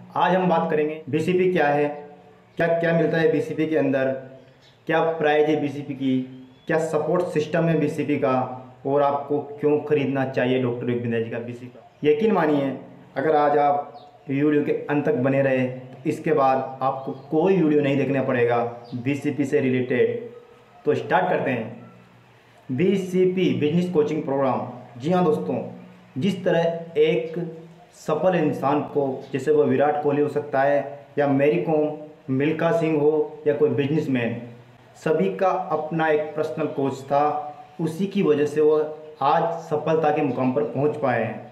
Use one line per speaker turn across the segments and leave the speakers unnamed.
आज हम बात करेंगे बीसीपी क्या है, क्या क्या मिलता है बीसीपी के अंदर, क्या प्राइस है बीसीपी की, क्या सपोर्ट सिस्टम है बीसीपी का और आपको क्यों खरीदना चाहिए डॉक्टर विवेक बिंद्रा जी का बीसीपी। यकीन मानिए अगर आज आप वीडियो के अंत तक बने रहे तो इसके बाद आपको कोई वीडियो नहीं देखना पड़ेगा बीसीपी से रिलेटेड। तो स्टार्ट करते हैं। BCP business coaching program. जी हाँ दोस्तों, जिस तरह एक सफल इंसान को, जैसे वो विराट कोहली हो सकता है या मैरी कॉम, मिल्खा सिंह हो या कोई बिजनेसमैन, सभी का अपना एक पर्सनल कोच था। उसी की वजह से वो आज सफलता के मुकाम पर पहुंच पाए हैं।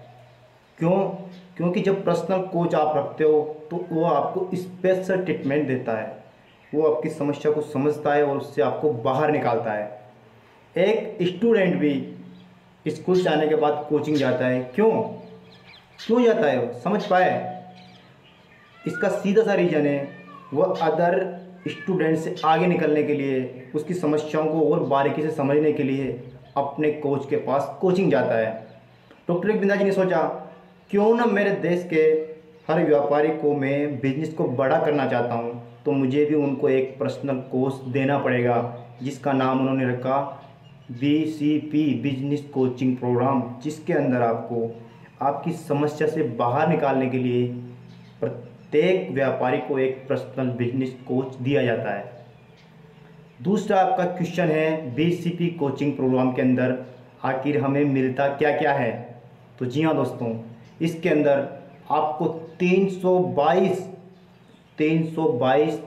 क्यों? क्योंकि जब पर्सनल कोच आप रखते हो तो वो आपको स्पेशल ट्रीटमेंट देता है, वो आपकी समस्या को समझता है और उससे आपको बाहर निकालता है। एक स्टूडेंट भी स्कूल से आने के बाद कोचिंग जाता है। क्यों जाता है? वो समझ पाए? इसका सीधा सा रीज़न है, वह अदर स्टूडेंट से आगे निकलने के लिए, उसकी समस्याओं को और बारीकी से समझने के लिए अपने कोच के पास कोचिंग जाता है। डॉक्टर विवेक बिंद्रा जी ने सोचा क्यों ना मेरे देश के हर व्यापारी को मैं बिजनेस को बड़ा करना चाहता हूँ, तो मुझे भी उनको एक पर्सनल कोच देना पड़ेगा, जिसका नाम उन्होंने रखा बीसीपी बिजनेस कोचिंग प्रोग्राम, जिसके अंदर आपको आपकी समस्या से बाहर निकालने के लिए प्रत्येक व्यापारी को एक पर्सनल बिजनेस कोच दिया जाता है। दूसरा आपका क्वेश्चन है, बीसीपी कोचिंग प्रोग्राम के अंदर आखिर हमें मिलता क्या क्या है? तो जी हाँ दोस्तों, इसके अंदर आपको 322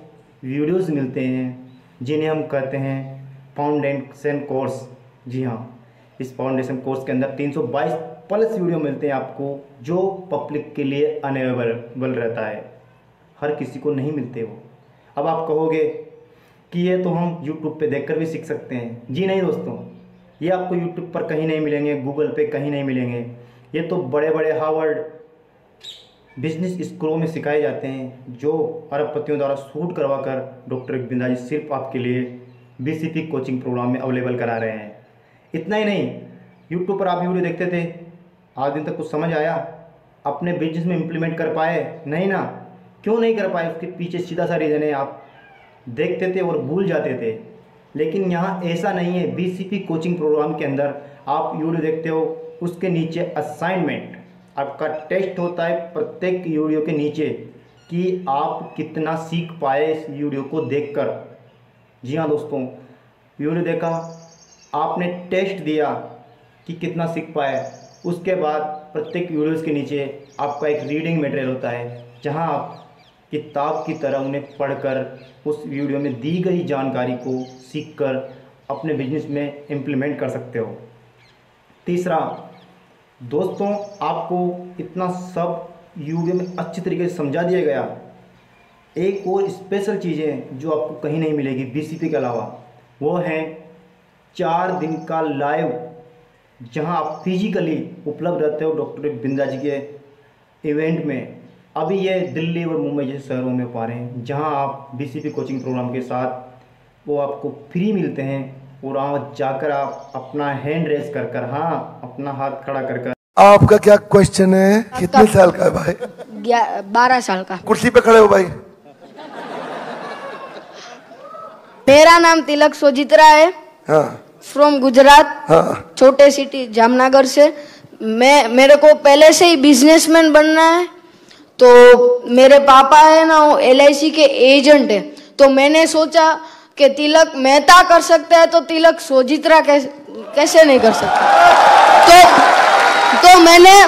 वीडियोस मिलते हैं, जिन्हें हम कहते हैं फाउंडेशन कोर्स। जी हाँ, इस फाउंडेशन कोर्स के अंदर 322 प्लस वीडियो मिलते हैं आपको, जो पब्लिक के लिए अवेलेबल रहता है, हर किसी को नहीं मिलते वो। अब आप कहोगे कि ये तो हम YouTube पे देखकर भी सीख सकते हैं। जी नहीं दोस्तों, ये आपको YouTube पर कहीं नहीं मिलेंगे, गूगल पे कहीं नहीं मिलेंगे। ये तो बड़े बड़े हार्वर्ड बिजनेस स्कूलों में सिखाए जाते हैं, जो अरबपतियों द्वारा शूट करवा कर डॉक्टर विवेक बिंद्रा जी सिर्फ आपके लिए बीसीपी कोचिंग प्रोग्राम में अवेलेबल करा रहे हैं। इतना ही नहीं, यूट्यूब पर आप वीडियो देखते थे, आज दिन तक कुछ समझ आया? अपने बिजनेस में इम्प्लीमेंट कर पाए? नहीं ना। क्यों नहीं कर पाए? उसके पीछे सीधा सा रीज़न है, आप देखते थे और भूल जाते थे। लेकिन यहाँ ऐसा नहीं है। बीसीपी कोचिंग प्रोग्राम के अंदर आप वीडियो देखते हो, उसके नीचे असाइनमेंट, आपका टेस्ट होता है प्रत्येक वीडियो के नीचे कि आप कितना सीख पाए इस वीडियो को देखकर। जी हाँ दोस्तों, वीडियो देखा, आपने टेस्ट दिया कि कितना सीख पाए, उसके बाद प्रत्येक वीडियोज़ के नीचे आपका एक रीडिंग मटेरियल होता है, जहां आप किताब की तरह उन्हें पढ़कर उस वीडियो में दी गई जानकारी को सीखकर अपने बिजनेस में इम्प्लीमेंट कर सकते हो। तीसरा दोस्तों, आपको इतना सब वीडियो में अच्छी तरीके से समझा दिया गया। एक और स्पेशल चीज़ें जो आपको कहीं नहीं मिलेगी बीसीपी के अलावा, वो है 4 दिन का लाइव, जहां आप फिजिकली उपलब्ध रहते हो डॉक्टर विवेक बिंद्रा जी के इवेंट में। अभी ये दिल्ली और मुंबई जैसे शहरों में पा रहे हैं, जहां आप बीसीपी कोचिंग प्रोग्राम के साथ वो आपको फ्री मिलते हैं, और वहाँ जाकर आप अपना हैंड रेस कर कर, हाँ अपना हाथ खड़ा कर कर।
आपका क्या क्वेश्चन है? कितने साल का है भाई?
12 साल का।
कुर्सी पे खड़े हो भाई।
मेरा नाम तिलक सोजित्रा है।
हाँ।
फ्रॉम गुजरात।
हाँ।
छोटे सिटी जामनगर से। मेरे को पहले से ही बिजनेसमैन बनना है। तो मेरे पापा है ना, वो LIC के एजेंट है। तो मैंने सोचा कि तिलक मेहता कर सकता है, तो तिलक सोजित्रा कैसे नहीं कर सकता। तो मैंने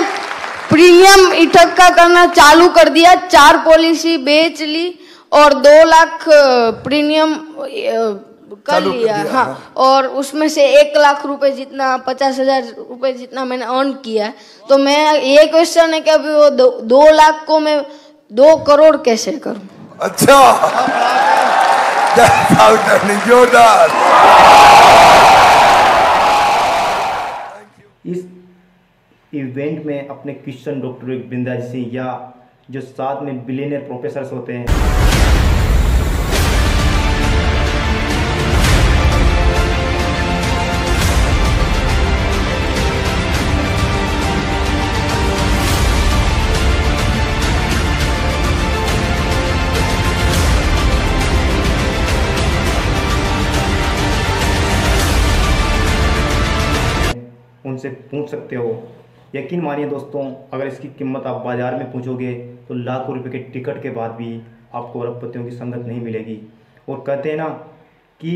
प्रीमियम इकट्ठा करना चालू कर दिया। 4 पॉलिसी बेच ली और 2 लाख प्रीमियम कर लिया। हाँ, और उसमें से 1 लाख रुपए जितना, 50,000 रुपए जितना मैंने अर्न किया है। तो मैं ये क्वेश्चन है कि अभी वो 2 लाख को मैं 2 करोड़ कैसे करूं?
अच्छा, जोरदार।
इस इवेंट में अपने क्वेश्चन डॉक्टर विवेक बिंद्रा जी से, या जो साथ में बिलियनियर प्रोफेसर्स होते हैं, उनसे पूछ सकते हो। यकीन मानिए दोस्तों, अगर इसकी कीमत आप बाज़ार में पूछोगे तो लाखों रुपए के टिकट के बाद भी आपको अरबपतियों की संगत नहीं मिलेगी। और कहते हैं ना कि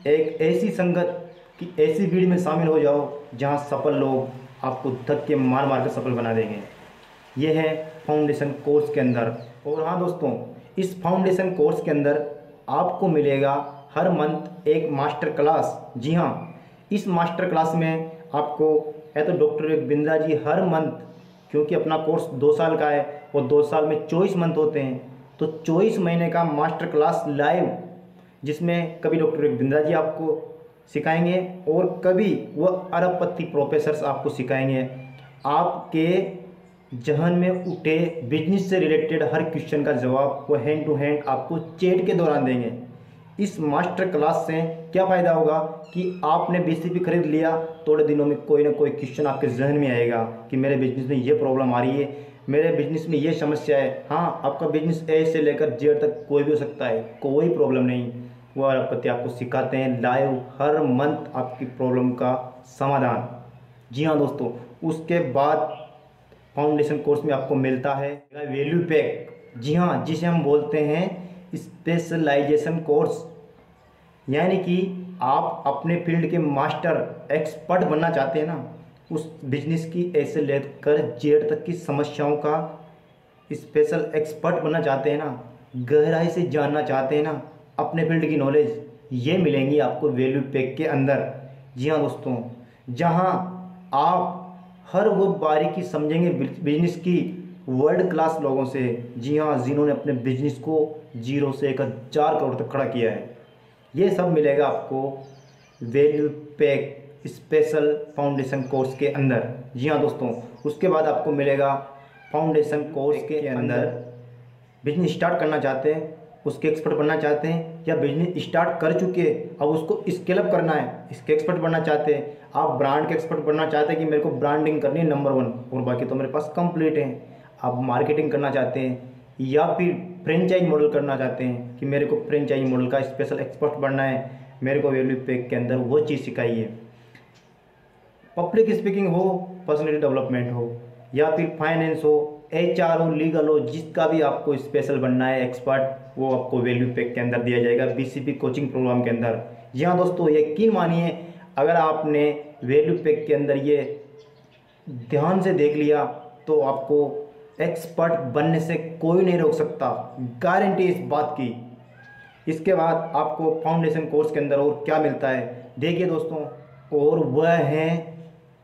एक ऐसी संगत कि ऐसी भीड़ में शामिल हो जाओ जहां सफल लोग आपको धक्के मार मार कर सफल बना देंगे। ये है फाउंडेशन कोर्स के अंदर। और हाँ दोस्तों, इस फाउंडेशन कोर्स के अंदर आपको मिलेगा हर मंथ एक मास्टर क्लास। जी हाँ, इस मास्टर क्लास में आपको है तो डॉक्टर विवेक बिंद्रा जी हर मंथ, क्योंकि अपना कोर्स 2 साल का है और 2 साल में 24 मंथ होते हैं, तो 24 महीने का मास्टर क्लास लाइव, जिसमें कभी डॉक्टर विवेक बिंद्रा जी आपको सिखाएंगे और कभी वह अरबपति प्रोफेसर्स आपको सिखाएंगे। आपके जहन में उठे बिजनेस से रिलेटेड हर क्वेश्चन का जवाब वो हैंड टू हैंड आपको चैट के दौरान देंगे। इस मास्टर क्लास से क्या फ़ायदा होगा कि आपने बीसीपी खरीद लिया, थोड़े दिनों में कोई ना कोई क्वेश्चन आपके जहन में आएगा कि मेरे बिजनेस में ये प्रॉब्लम आ रही है, मेरे बिजनेस में ये समस्या है। हाँ, आपका बिजनेस ए से लेकर जेड तक कोई भी हो सकता है, कोई प्रॉब्लम नहीं। वो अरबपति आपको सिखाते हैं लाइव हर मंथ आपकी प्रॉब्लम का समाधान। जी हाँ दोस्तों, उसके बाद फाउंडेशन कोर्स में आपको मिलता है वैल्यू पैक। जी हाँ, जिसे हम बोलते हैं स्पेशलाइजेशन कोर्स, यानी कि आप अपने फील्ड के मास्टर एक्सपर्ट बनना चाहते हैं ना, उस बिजनेस की ए से लेकर जेड तक की समस्याओं का स्पेशल एक्सपर्ट बनना चाहते हैं ना, गहराई से जानना चाहते हैं ना अपने फील्ड की नॉलेज, ये मिलेंगी आपको वैल्यू पैक के अंदर। जी हाँ दोस्तों, जहाँ आप हर वो बारीकी समझेंगे बिजनेस की वर्ल्ड क्लास लोगों से। जी हाँ, जिन्होंने अपने बिजनेस को 0 से 1000 करोड़ तक खड़ा किया है। ये सब मिलेगा आपको value pack special foundation course के अंदर। जी हाँ दोस्तों, उसके बाद आपको मिलेगा फाउंडेशन कोर्स के अंदर बिजनेस स्टार्ट करना चाहते हैं, उसके एक्सपर्ट बनना चाहते हैं, या बिजनेस स्टार्ट कर चुके अब उसको स्केल अप करना है, इसके एक्सपर्ट बनना चाहते हैं, आप ब्रांड के एक्सपर्ट बनना चाहते हैं कि मेरे को ब्रांडिंग करनी है नंबर 1 और बाकी तो मेरे पास कंप्लीट है, आप मार्केटिंग करना चाहते हैं, या फिर फ्रेंचाइज मॉडल करना चाहते हैं कि मेरे को फ्रेंचाइज मॉडल का स्पेशल एक्सपर्ट बनना है, मेरे को वैल्यू पैक के अंदर वो चीज़ सिखाई है। पब्लिक स्पीकिंग हो, पर्सनैलिटी डेवलपमेंट हो, या फिर फाइनेंस हो, HR हो, लीगल हो, जिसका भी आपको स्पेशल बनना है एक्सपर्ट, वो आपको वैल्यू पैक के अंदर दिया जाएगा BCP कोचिंग प्रोग्राम के अंदर। जी हाँ दोस्तों, यकीन मानिए अगर आपने वैल्यू पैक के अंदर ये ध्यान से देख लिया तो आपको एक्सपर्ट बनने से कोई नहीं रोक सकता, गारंटी इस बात की। इसके बाद आपको फाउंडेशन कोर्स के अंदर और क्या मिलता है देखिए दोस्तों, और वह है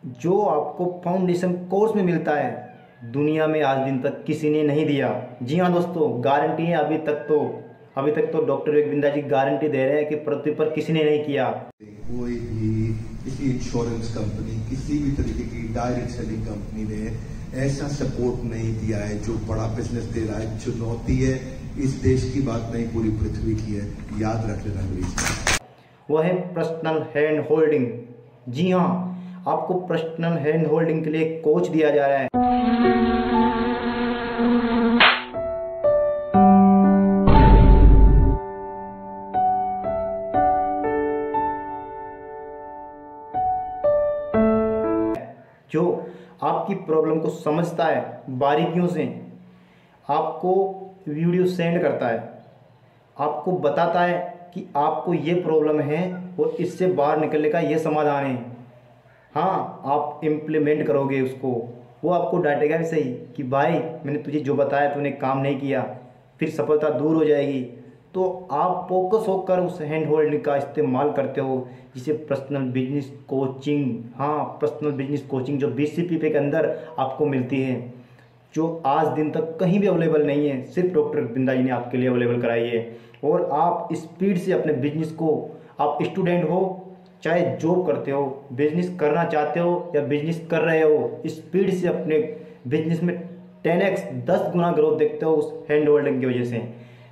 जो आपको फाउंडेशन कोर्स में मिलता है दुनिया में आज दिन तक किसी ने नहीं दिया। जी हाँ दोस्तों, गारंटी है। अभी तक तो डॉक्टर विवेक बिंद्रा जी गारंटी दे रहे हैं कि पृथ्वी पर किसी ने नहीं किया।
कोई भी किसी इंश्योरेंस कंपनी, किसी भी तरीके की डायरेक्ट सेलिंग कंपनी ने ऐसा सपोर्ट नहीं दिया है जो बड़ा बिजनेस दे रहा है। चुनौती है इस देश की बात नहीं, पूरी पृथ्वी की है, याद रख लेना प्लीज।
वह है पर्सनल हैंड होल्डिंग। जी हाँ, आपको पर्सनल हैंड होल्डिंग के लिए कोच दिया जा रहा है। जो आपकी प्रॉब्लम को समझता है बारीकियों से, आपको वीडियो सेंड करता है, आपको बताता है कि आपको ये प्रॉब्लम है और इससे बाहर निकलने का ये समाधान है। हाँ, आप इम्प्लीमेंट करोगे उसको, वो आपको डांटेगा भी सही कि भाई मैंने तुझे जो बताया तूने काम नहीं किया, फिर सफलता दूर हो जाएगी। तो आप फोकस होकर उस हैंड होल्डिंग का इस्तेमाल करते हो, जिसे पर्सनल बिजनेस कोचिंग, हाँ पर्सनल बिजनेस कोचिंग जो BCP के अंदर आपको मिलती है, जो आज दिन तक कहीं भी अवेलेबल नहीं है, सिर्फ डॉक्टर बिंद्रा जी ने आपके लिए अवेलेबल कराई है। और आप स्पीड से अपने बिजनेस को, आप स्टूडेंट हो चाहे जॉब करते हो, बिजनेस करना चाहते हो या बिजनेस कर रहे हो, स्पीड से अपने बिजनेस में 10x 10 गुना ग्रोथ देखते हो उस हैंड होल्डिंग की वजह से।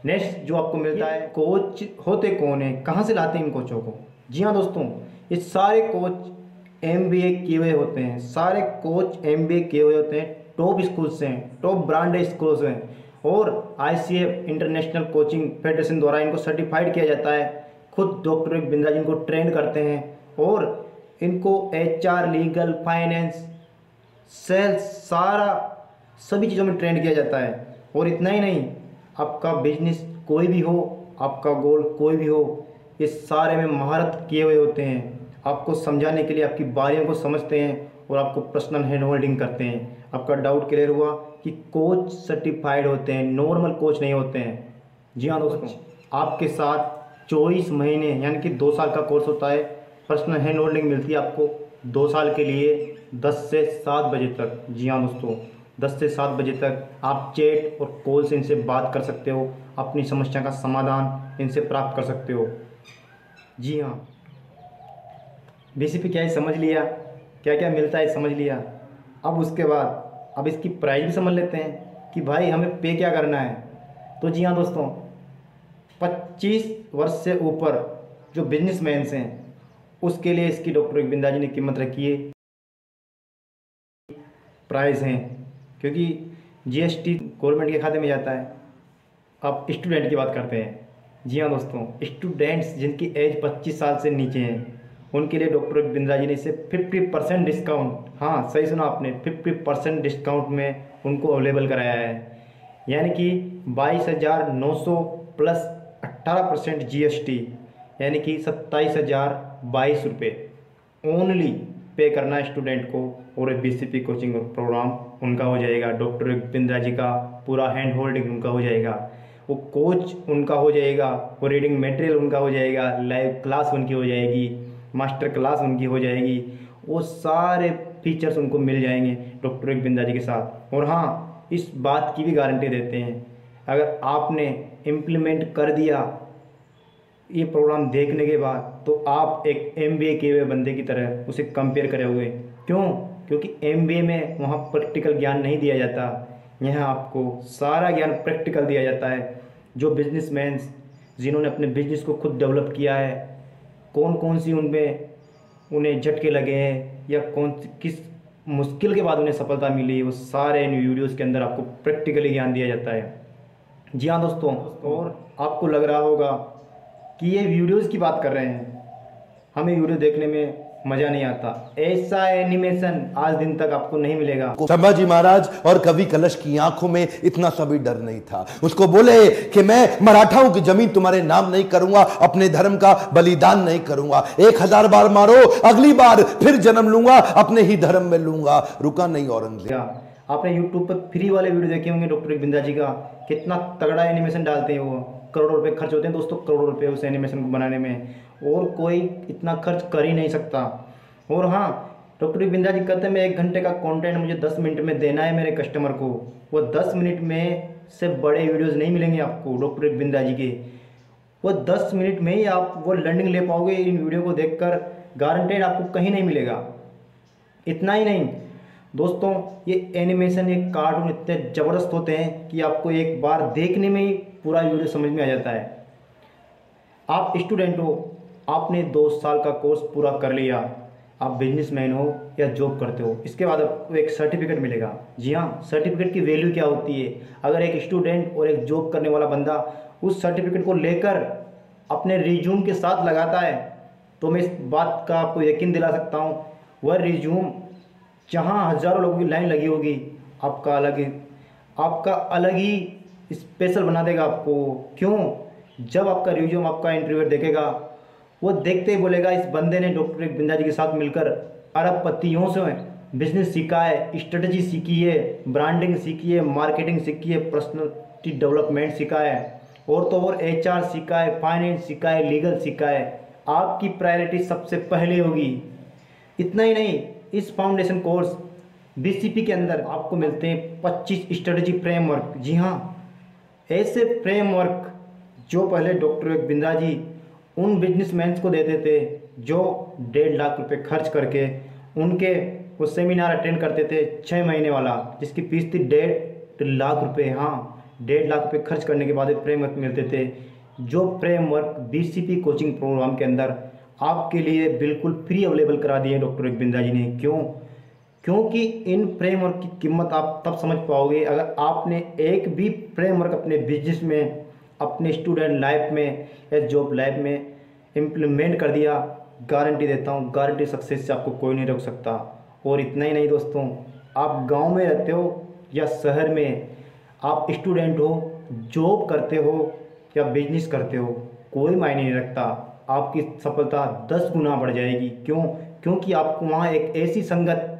नेक्स्ट जो आपको मिलता है, कोच होते कौन है, कहाँ से लाते हैं इन कोचों को। जी हाँ दोस्तों, ये सारे कोच MBA किए हुए होते हैं, सारे कोच MBA किए हुए होते हैं, टॉप स्कूल से हैं, टॉप ब्रांडेड स्कूल से हैं, और ICF इंटरनेशनल कोचिंग फेडरेशन द्वारा इनको सर्टिफाइड किया जाता है। खुद डॉक्टर विवेक बिंद्रा जी इनको ट्रेन करते हैं और इनको HR, लीगल, फाइनेंस, सेल्स, सभी चीज़ों में ट्रेंड किया जाता है। और इतना ही नहीं, आपका बिजनेस कोई भी हो, आपका गोल कोई भी हो, ये सारे में महारत किए हुए होते हैं। आपको समझाने के लिए आपकी बारियों को समझते हैं और आपको पर्सनल हैंड होल्डिंग करते हैं। आपका डाउट क्लियर हुआ कि कोच सर्टिफाइड होते हैं, नॉर्मल कोच नहीं होते हैं। जी हाँ दोस्तों, आपके साथ 24 महीने यानी कि 2 साल का कोर्स होता है। पर्सनल हैंड होल्डिंग मिलती है आपको 2 साल के लिए 10 से 7 बजे तक। जी हाँ दोस्तों, 10 से 7 बजे तक आप चैट और कॉल से इनसे बात कर सकते हो, अपनी समस्या का समाधान इनसे प्राप्त कर सकते हो। जी हाँ, BCP क्या है समझ लिया, क्या क्या मिलता है समझ लिया। अब उसके बाद अब इसकी प्राइस भी समझ लेते हैं कि भाई हमें पे क्या करना है। तो जी हाँ दोस्तों, 25 वर्ष से ऊपर जो बिजनेसमैन्स हैं उसके लिए इसकी डॉक्टर बिंदा जी ने कीमत रखी है, प्राइस हैं, क्योंकि GST गवर्नमेंट के खाते में जाता है। अब स्टूडेंट की बात करते हैं। जी हाँ दोस्तों, स्टूडेंट्स जिनकी एज 25 साल से नीचे हैं उनके लिए डॉक्टर बिंद्रा जी ने इसे 50% डिस्काउंट, हाँ सही सुना आपने, 50% डिस्काउंट में उनको अवेलेबल कराया है। यानी कि 22,900 प्लस 18% GST यानी कि 27,022 रुपये ओनली पे करना है स्टूडेंट को, और BCP कोचिंग प्रोग्राम उनका हो जाएगा। डॉक्टर बिंद्रा जी का पूरा हैंड होल्डिंग उनका हो जाएगा, वो कोच उनका हो जाएगा, वो रीडिंग मटेरियल उनका हो जाएगा, लाइव क्लास उनकी हो जाएगी, मास्टर क्लास उनकी हो जाएगी, वो सारे फीचर्स उनको मिल जाएंगे डॉक्टर बिंद्रा जी के साथ। और हाँ, इस बात की भी गारंटी देते हैं, अगर आपने इम्प्लीमेंट कर दिया ये प्रोग्राम देखने के बाद तो आप एक MBA किए हुए बंदे की तरह उसे कंपेयर करे हुए। क्यों? क्योंकि MBA में वहाँ प्रैक्टिकल ज्ञान नहीं दिया जाता, यहाँ आपको सारा ज्ञान प्रैक्टिकल दिया जाता है। जो बिजनेसमैन जिन्होंने अपने बिजनेस को खुद डेवलप किया है, कौन कौन सी उनमें उन्हें झटके लगे हैं या किस मुश्किल के बाद उन्हें सफलता मिली, वो सारे इन वीडियोज़ के अंदर आपको प्रैक्टिकली ज्ञान दिया जाता है। जी हाँ दोस्तों, और आपको लग रहा होगा कि ये वीडियोज़ की बात कर रहे हैं, हमें वीडियो देखने में मज़ा नहीं आता, ऐसा एनिमेशन आज दिन तक आपको नहीं मिलेगा।
संभाजी महाराज और कवि कलश की आंखों में इतना सा भी डर नहीं था। उसको बोले कि मैं मराठाओं की जमीन तुम्हारे नाम नहीं करूंगा, अपने धर्म का बलिदान नहीं करूंगा, 1000 बार मारो, अगली बार फिर जन्म लूंगा, अपने ही धर्म में लूंगा। रुका नहीं औरंगजेब।
आपने यूट्यूब पर फ्री वाले वीडियो देखे होंगे डॉक्टर बिंदा जी का, कितना तगड़ा एनिमेशन डालते हैं वो, करोड़ों रुपए खर्च होते हैं दोस्तों, करोड़ों रुपए उस एनिमेशन को बनाने में, और कोई इतना खर्च कर ही नहीं सकता। और हाँ, डॉक्टर बिंदा जी कहते हैं मैं 1 घंटे का कंटेंट मुझे 10 मिनट में देना है मेरे कस्टमर को, वो 10 मिनट में से बड़े वीडियोस नहीं मिलेंगे आपको डॉक्टर बिंदा जी के। वो 10 मिनट में ही आप वो लर्निंग ले पाओगे इन वीडियो को देखकर, गारंटेड आपको कहीं नहीं मिलेगा। इतना ही नहीं दोस्तों, ये एनिमेशन, ये कार्टून इतने ज़बरदस्त होते हैं कि आपको एक बार देखने में ही पूरा वीडियो समझ में आ जाता है। आप स्टूडेंट हो, आपने 2 साल का कोर्स पूरा कर लिया, आप बिजनेसमैन हो या जॉब करते हो, इसके बाद आपको एक सर्टिफिकेट मिलेगा। जी हाँ, सर्टिफिकेट की वैल्यू क्या होती है, अगर एक स्टूडेंट और एक जॉब करने वाला बंदा उस सर्टिफिकेट को लेकर अपने रिज्यूम के साथ लगाता है तो मैं इस बात का आपको यकीन दिला सकता हूँ, वह रिज्यूम जहाँ हज़ारों लोगों की लाइन लगी होगी, आपका अलग ही स्पेशल बना देगा आपको। क्यों? जब आपका रिज्यूम आपका इंटरव्यूअर देखेगा, वो देखते ही बोलेगा इस बंदे ने डॉक्टर बिंदा जी के साथ मिलकर अरबपतियों से बिजनेस सीखा है, स्ट्रेटजी सीखी है, ब्रांडिंग सीखी है, मार्केटिंग सीखी है, पर्सनैलिटी डेवलपमेंट सीखा है, और तो और HR सीखा है, फाइनेंस सीखा है, लीगल सीखा है। आपकी प्रायोरिटी सबसे पहले होगी। इतना ही नहीं, इस फाउंडेशन कोर्स BCP के अंदर आपको मिलते हैं 25 स्ट्रेटजी फ्रेमवर्क। जी हाँ, ऐसे फ्रेमवर्क जो पहले डॉक्टर बिंद्रा जी उन बिजनेसमैन को देते थे जो 1.5 लाख रुपए खर्च करके उनके वो सेमिनार अटेंड करते थे 6 महीने वाला, जिसकी फीस थी 1.5 लाख रुपए। हाँ, 1.5 लाख रुपए खर्च करने के बाद फ्रेमवर्क मिलते थे, जो फ्रेमवर्क BCP कोचिंग प्रोग्राम के अंदर आपके लिए बिल्कुल फ्री अवेलेबल करा दिए डॉक्टर बिंदा जी ने। क्यों? क्योंकि इन फ्रेमवर्क की कीमत आप तब समझ पाओगे अगर आपने एक भी फ्रेमवर्क अपने बिजनेस में, अपने स्टूडेंट लाइफ में या जॉब लाइफ में इम्प्लीमेंट कर दिया, गारंटी देता हूँ, गारंटी सक्सेस से आपको कोई नहीं रोक सकता। और इतना ही नहीं दोस्तों, आप गांव में रहते हो या शहर में, आप स्टूडेंट हो, जॉब करते हो या बिजनेस करते हो, कोई मायने नहीं रखता, आपकी सफलता 10 गुना बढ़ जाएगी। क्यों? क्योंकि आपको वहाँ एक ऐसी संगत,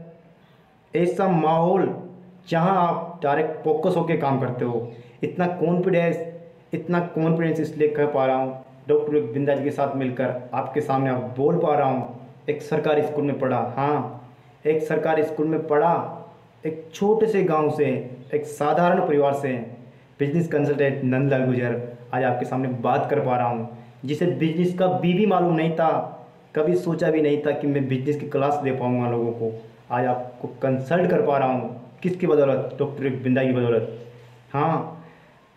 ऐसा माहौल जहाँ आप डायरेक्ट फोकस होकर काम करते हो। इतना कॉन्फिडेंस इसलिए कह पा रहा हूँ, डॉक्टर बिंदा जी के साथ मिलकर आपके सामने आप बोल पा रहा हूँ। एक सरकारी स्कूल में पढ़ा, हाँ एक सरकारी स्कूल में पढ़ा, एक छोटे से गांव से, एक साधारण परिवार से बिजनेस कंसल्टेंट नंदलाल गुर्जर आज आपके सामने बात कर पा रहा हूँ, जिसे बिजनेस का भी मालूम नहीं था, कभी सोचा भी नहीं था कि मैं बिजनेस की क्लास दे पाऊँगा लोगों को। आज आपको कंसल्ट कर पा रहा हूँ, किसकी बदौलत? डॉक्टर बिंदा की बदौलत। हाँ,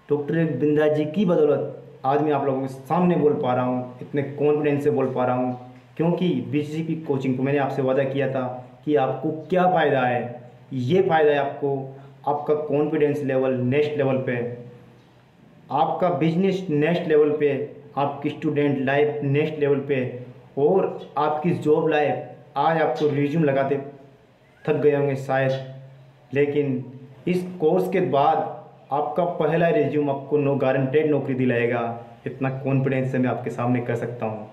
डॉक्टर बिंदा जी की बदौलत आज मैं आप लोगों के सामने बोल पा रहा हूँ, इतने कॉन्फिडेंस से बोल पा रहा हूँ। क्योंकि बीसीसी की कोचिंग को मैंने आपसे वादा किया था कि आपको क्या फ़ायदा है। ये फ़ायदा है आपको, आपका कॉन्फिडेंस लेवल नेक्स्ट लेवल पे, आपका बिजनेस नेक्स्ट लेवल पे, आपकी स्टूडेंट लाइफ नेक्स्ट लेवल पे, और आपकी जॉब लाइफ। आज आपको रिज्यूम लगाते थक गए होंगे शायद, लेकिन इस कोर्स के बाद आपका पहला रिज्यूम आपको गारंटेड नौकरी दिलाएगा। इतना कॉन्फिडेंस से मैं आपके सामने कर सकता हूँ।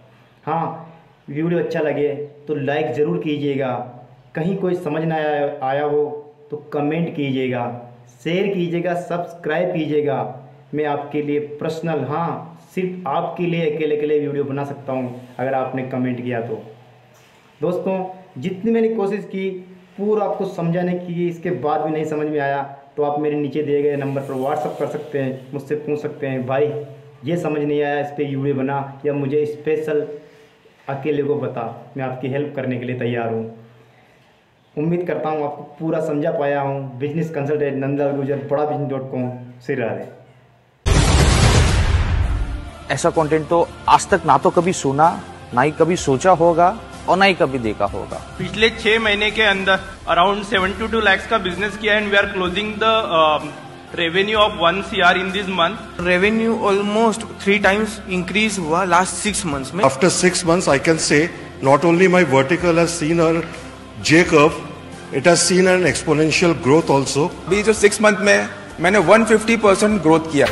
हाँ, वीडियो अच्छा लगे तो लाइक ज़रूर कीजिएगा, कहीं कोई समझ ना आया हो तो कमेंट कीजिएगा, शेयर कीजिएगा, सब्सक्राइब कीजिएगा। मैं आपके लिए पर्सनल, हाँ सिर्फ आपके लिए अकेले वीडियो बना सकता हूँ अगर आपने कमेंट किया तो। दोस्तों, जितनी मैंने कोशिश की पूरा आपको समझाने की, इसके बाद भी नहीं समझ में आया तो आप मेरे नीचे दिए गए नंबर पर व्हाट्सअप कर सकते हैं, मुझसे पूछ सकते हैं, भाई ये समझ नहीं आया, इस पर वीडियो बना, या मुझे स्पेशल अकेले को बता। मैं आपकी हेल्प करने के लिए तैयार हूँ। उम्मीद करता हूँ आपको पूरा समझा पाया हूँ। बिजनेस कंसल्टेंट नंदलाल गुर्जर, बड़ाबिजनेस.com से राधे।
ऐसा कंटेंट तो आज तक ना तो कभी सुना, ना ही कभी सोचा होगा और ना ही कभी देखा होगा।
पिछले 6 महीने के अंदर अराउंड 72 lakhs का बिजनेस किया and we are closing the revenue of 1 CR in this month.
Revenue almost 3 times increase हुआ लास्ट 6 months में।
After 6 months, I can say not only my vertical has seen a J curve, it has seen an exponential growth also.
अभी जो 6 month में मैंने 150% growth किया।